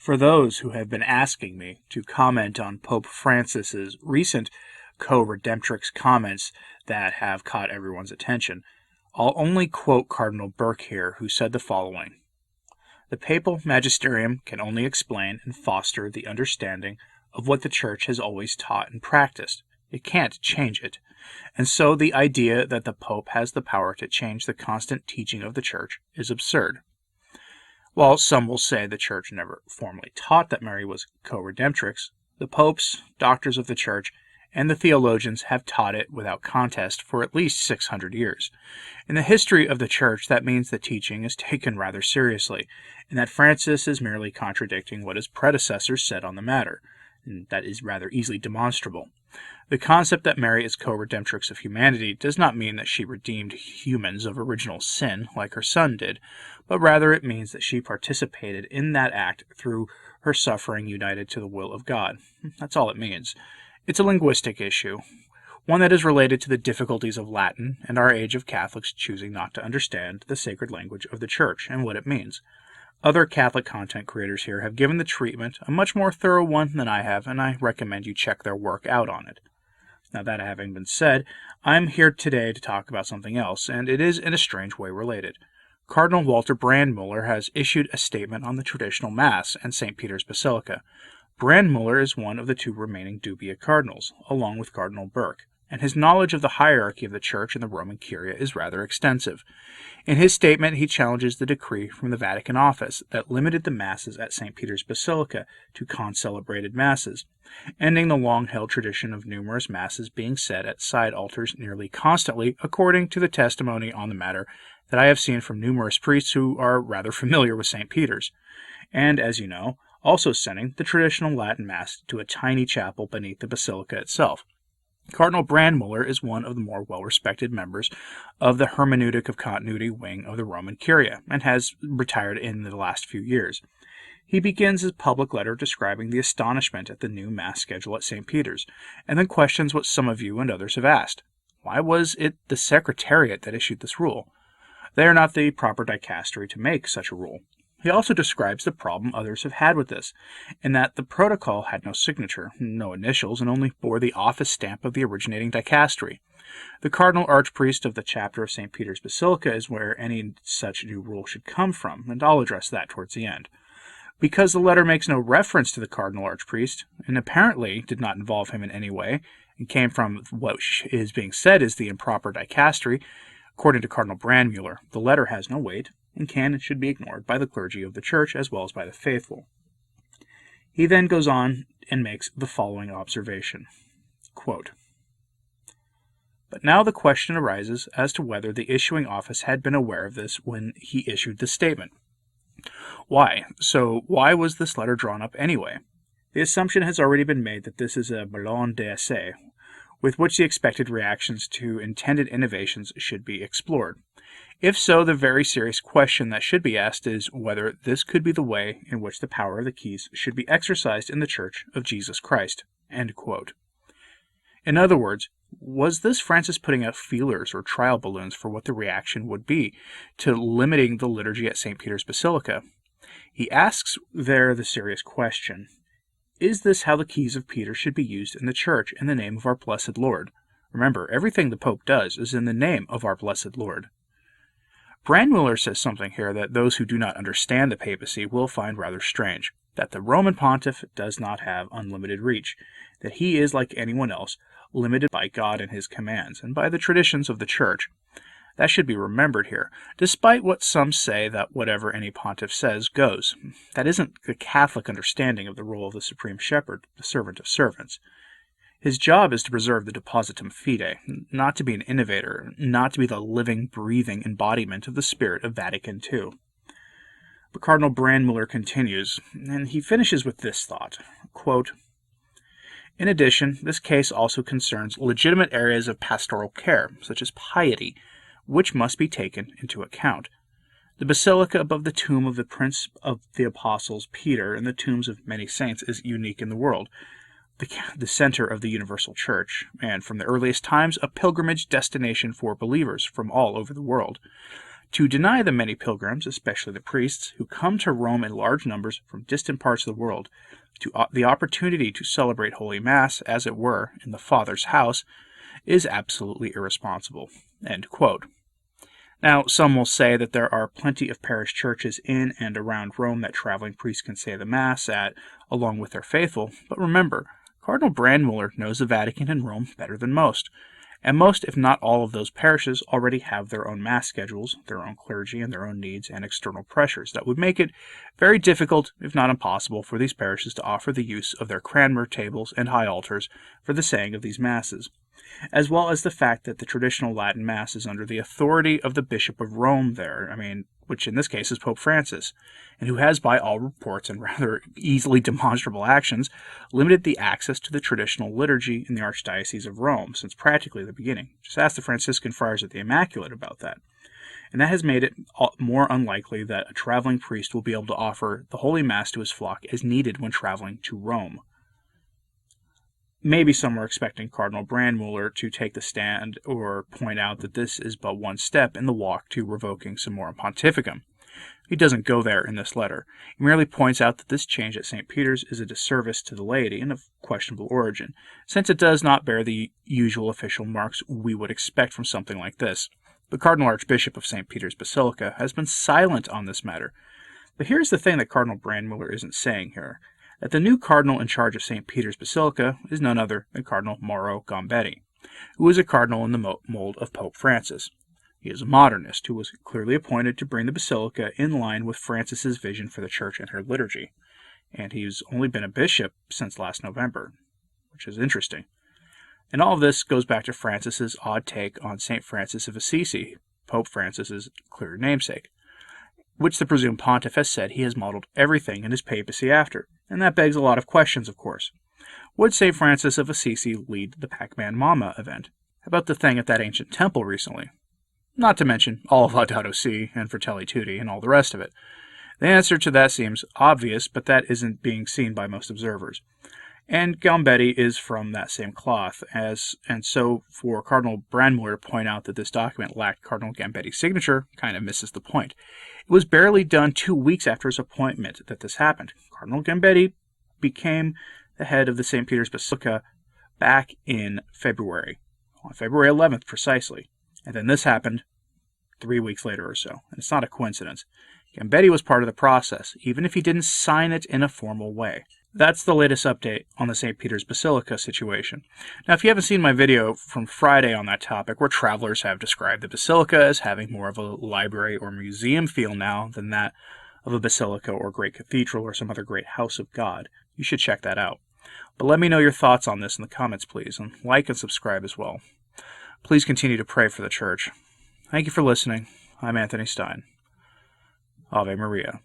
For those who have been asking me to comment on Pope Francis's recent co-redemptrix comments that have caught everyone's attention, I'll only quote Cardinal Burke here, who said the following: "The papal magisterium can only explain and foster the understanding of what the Church has always taught and practiced. It can't change it. And so the idea that the Pope has the power to change the constant teaching of the Church is absurd." While some will say the Church never formally taught that Mary was co-redemptrix, the popes, doctors of the Church, and the theologians have taught it without contest for at least 600 years. In the history of the Church, that means the teaching is taken rather seriously, and that Francis is merely contradicting what his predecessors said on the matter, and that is rather easily demonstrable. The concept that Mary is co-redemptrix of humanity does not mean that she redeemed humans of original sin like her son did, but rather it means that she participated in that act through her suffering united to the will of God. That's all it means. It's a linguistic issue, one that is related to the difficulties of Latin and our age of Catholics choosing not to understand the sacred language of the Church and what it means. Other Catholic content creators here have given the treatment a much more thorough one than I have, and I recommend you check their work out on it. Now, that having been said, I'm here today to talk about something else, and it is in a strange way related. Cardinal Walter Brandmuller has issued a statement on the traditional Mass and St. Peter's Basilica. Brandmuller is one of the two remaining dubia cardinals, along with Cardinal Burke, and his knowledge of the hierarchy of the Church and the Roman Curia is rather extensive. In his statement, he challenges the decree from the Vatican office that limited the Masses at St. Peter's Basilica to concelebrated Masses, ending the long-held tradition of numerous Masses being said at side altars nearly constantly, according to the testimony on the matter that I have seen from numerous priests who are rather familiar with St. Peter's, and, as you know, also sending the traditional Latin Mass to a tiny chapel beneath the Basilica itself. Cardinal Brandmuller is one of the more well-respected members of the Hermeneutic of Continuity wing of the Roman Curia, and has retired in the last few years. He begins his public letter describing the astonishment at the new Mass schedule at St. Peter's, and then questions what some of you and others have asked. Why was it the Secretariat that issued this rule? They are not the proper dicastery to make such a rule. He also describes the problem others have had with this, in that the protocol had no signature, no initials, and only bore the office stamp of the originating dicastery. The Cardinal Archpriest of the chapter of St. Peter's Basilica is where any such new rule should come from, and I'll address that towards the end. Because the letter makes no reference to the Cardinal Archpriest, and apparently did not involve him in any way, and came from what is being said is the improper dicastery, according to Cardinal Brandmuller, the letter has no weight, and can and should be ignored by the clergy of the Church as well as by the faithful. He then goes on and makes the following observation, quote, "But now the question arises as to whether the issuing office had been aware of this when he issued the statement. Why was this letter drawn up anyway? The assumption has already been made that this is a ballon d'essai, with which the expected reactions to intended innovations should be explored. If so, the very serious question that should be asked is whether this could be the way in which the power of the keys should be exercised in the Church of Jesus Christ." End quote. In other words, was this Francis putting out feelers or trial balloons for what the reaction would be to limiting the liturgy at St. Peter's Basilica? He asks there the serious question, is this how the keys of Peter should be used in the Church in the name of our blessed Lord? Remember, everything the Pope does is in the name of our blessed Lord. Brandmuller says something here that those who do not understand the papacy will find rather strange, that the Roman pontiff does not have unlimited reach, that he is, like anyone else, limited by God and his commands, and by the traditions of the Church. That should be remembered here, despite what some say that whatever any pontiff says goes. That isn't the Catholic understanding of the role of the Supreme Shepherd, the servant of servants. His job is to preserve the depositum fide, not to be an innovator, not to be the living, breathing embodiment of the spirit of Vatican II. But Cardinal Brandmuller continues, and he finishes with this thought, quote, "In addition, this case also concerns legitimate areas of pastoral care, such as piety, which must be taken into account. The basilica above the tomb of the Prince of the Apostles, Peter, and the tombs of many saints is unique in the world, the center of the universal Church, and from the earliest times a pilgrimage destination for believers from all over the world. To deny the many pilgrims, especially the priests, who come to Rome in large numbers from distant parts of the world, the opportunity to celebrate Holy Mass, as it were, in the Father's house, is absolutely irresponsible." End quote. Now, some will say that there are plenty of parish churches in and around Rome that traveling priests can say the Mass at, along with their faithful, but remember, Cardinal Brandmuller knows the Vatican and Rome better than most, and most, if not all, of those parishes already have their own Mass schedules, their own clergy, and their own needs and external pressures that would make it very difficult, if not impossible, for these parishes to offer the use of their cranmer tables and high altars for the saying of these Masses, as well as the fact that the traditional Latin Mass is under the authority of the Bishop of Rome there, which in this case is Pope Francis, and who has, by all reports and rather easily demonstrable actions, limited the access to the traditional liturgy in the Archdiocese of Rome since practically the beginning. Just ask the Franciscan friars at the Immaculate about that. And that has made it more unlikely that a traveling priest will be able to offer the Holy Mass to his flock as needed when traveling to Rome. Maybe some are expecting Cardinal Brandmuller to take the stand or point out that this is but one step in the walk to revoking Summorum Pontificum. He doesn't go there in this letter. He merely points out that this change at St. Peter's is a disservice to the laity and of questionable origin, since it does not bear the usual official marks we would expect from something like this. The Cardinal Archbishop of St. Peter's Basilica has been silent on this matter. But here's the thing that Cardinal Brandmuller isn't saying here, that the new cardinal in charge of St. Peter's Basilica is none other than Cardinal Mauro Gambetti, who is a cardinal in the mold of Pope Francis. He is a modernist who was clearly appointed to bring the Basilica in line with Francis's vision for the Church and her liturgy, and he's only been a bishop since last November, which is interesting. And all of this goes back to Francis's odd take on St. Francis of Assisi, Pope Francis's clear namesake, which the presumed pontiff has said he has modeled everything in his papacy after, and that begs a lot of questions, of course. Would St. Francis of Assisi lead the Pac-Man Mama event? How about the thing at that ancient temple recently? Not to mention all of Laudato Si and Fratelli Tutti and all the rest of it. The answer to that seems obvious, but that isn't being seen by most observers. And Gambetti is from that same cloth, and so for Cardinal Brandmuller to point out that this document lacked Cardinal Gambetti's signature kind of misses the point. It was barely done 2 weeks after his appointment that this happened. Cardinal Gambetti became the head of the St. Peter's Basilica back in February, on February 11th precisely, and then this happened 3 weeks later or so, and it's not a coincidence. Gambetti was part of the process, even if he didn't sign it in a formal way. That's the latest update on the St. Peter's Basilica situation. Now, if you haven't seen my video from Friday on that topic, where travelers have described the Basilica as having more of a library or museum feel now than that of a basilica or great cathedral or some other great house of God, you should check that out. But let me know your thoughts on this in the comments, please, and like and subscribe as well. Please continue to pray for the Church. Thank you for listening. I'm Anthony Stine. Ave Maria.